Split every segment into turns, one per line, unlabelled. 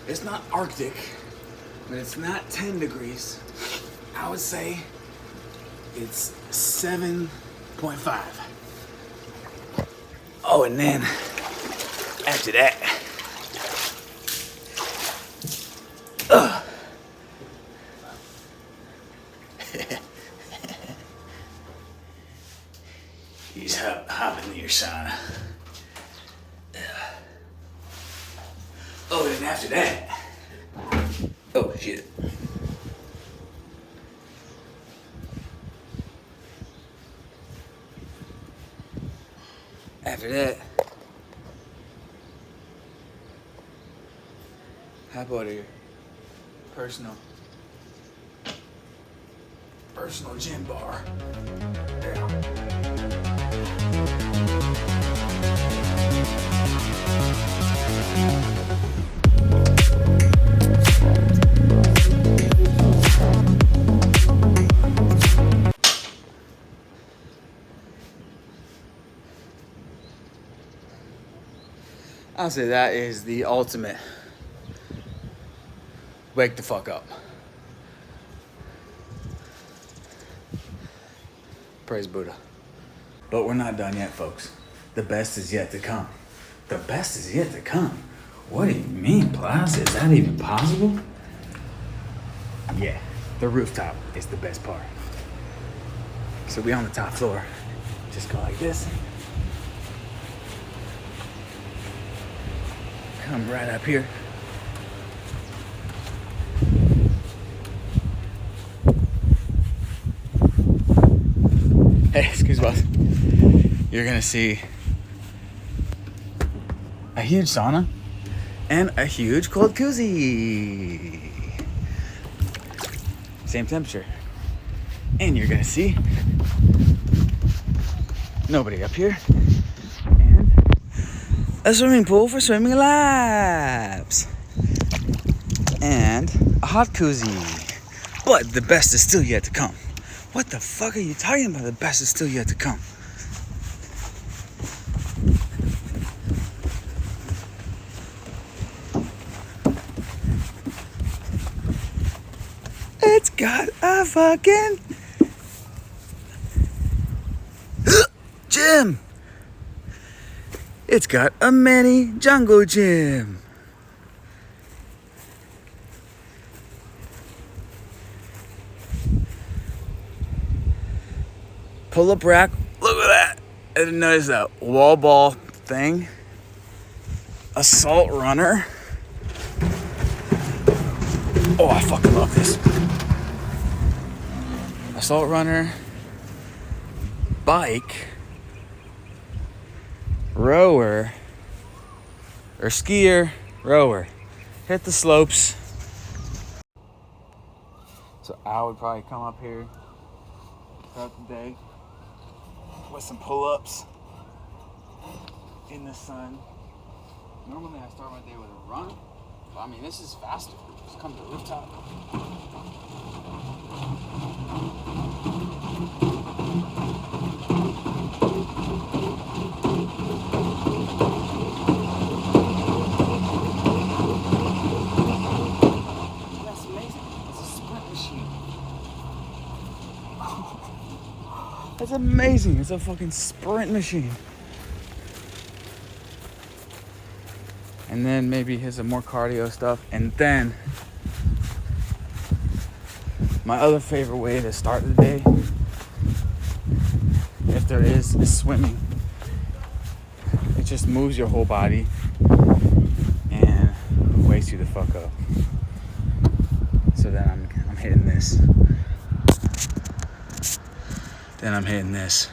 It's not Arctic, but it's not 10 degrees. I would say it's 7.5. Oh, and then after that, he's hopping in your sauna. Oh, and after that, oh shit. After that, hop out of your personal gym bar. Yeah. I'll say that is the ultimate wake the fuck up. Praise Buddha. But we're not done yet, folks. The best is yet to come. The best is yet to come. What do you mean, Plaza? Is that even possible? Yeah, the rooftop is the best part. So we on the top floor. Just go like this. Come right up here. Hey, excuse me. You're gonna see a huge sauna and a huge cold koozie. Same temperature. And you're gonna see nobody up here. And a swimming pool for swimming laps. And a hot koozie. But the best is still yet to come. What the fuck are you talking about? The best is still yet to come. It's got a fucking gym. It's got a mini jungle gym. Pull-up rack. Look at that. I didn't notice that wall ball thing. Assault runner. Oh, I fucking love this. Assault runner. Bike. Rower. Or skier. Rower. Hit the slopes. So I would probably come up here throughout the day with some pull-ups in the sun. Normally I start my day with a run, but I mean this is faster. Just come to the rooftop. That's amazing. It's a sprint machine. That's amazing. It's a fucking sprint machine. And then maybe here's some more cardio stuff. And then my other favorite way to start the day, if there is swimming. It just moves your whole body and wakes you the fuck up. So then I'm hitting this. Then I'm hitting this.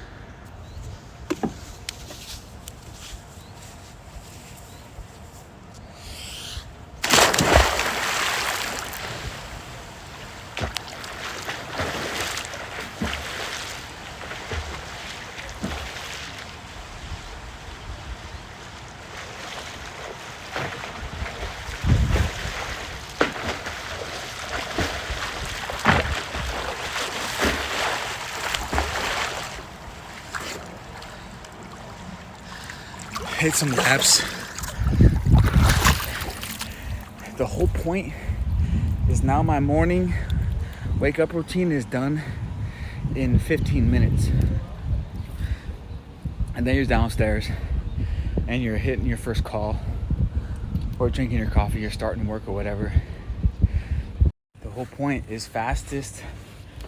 Hit some laps. The whole point is now my morning wake up routine is done in 15 minutes. And then you're downstairs and you're hitting your first call or drinking your coffee, you're starting work or whatever. The whole point is fastest,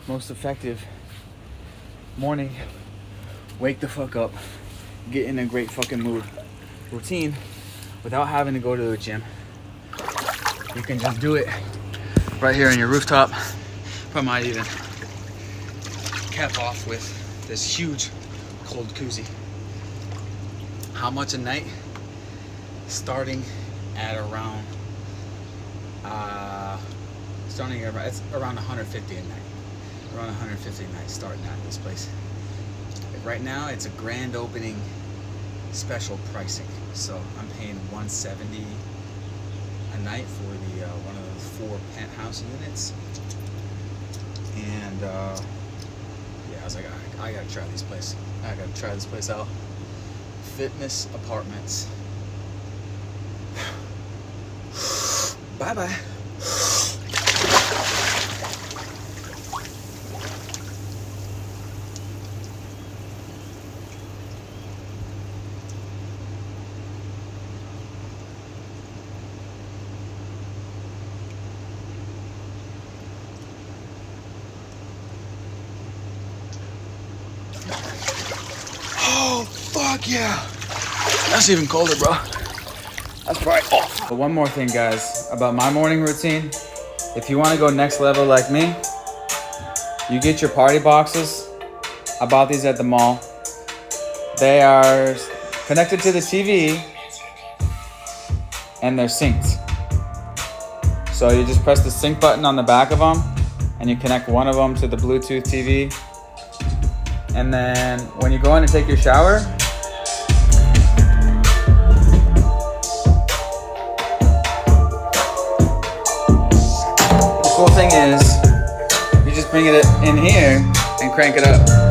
most effective morning, wake the fuck up, get in a great fucking mood routine without having to go to the gym. You can just do it right here on your rooftop. I might even cap off with this huge cold koozie. How much a night? Starting at around it's around 150 a night. Around 150 a night starting at this place. Right now it's a grand opening special pricing. So I'm paying $170 a night for the one of the 4 penthouse units. And yeah, I was like, I gotta try this place. I gotta try this place out. Fitness Apartments. Bye bye. Oh, fuck yeah. That's even colder, bro. That's probably off. But one more thing, guys, about my morning routine. If you want to go next level like me, you get your party boxes. I bought these at the mall. They are connected to the TV and they're synced. So you just press the sync button on the back of them and you connect one of them to the Bluetooth TV. And then when you go in to take your shower, the cool thing is you just bring it in here and crank it up.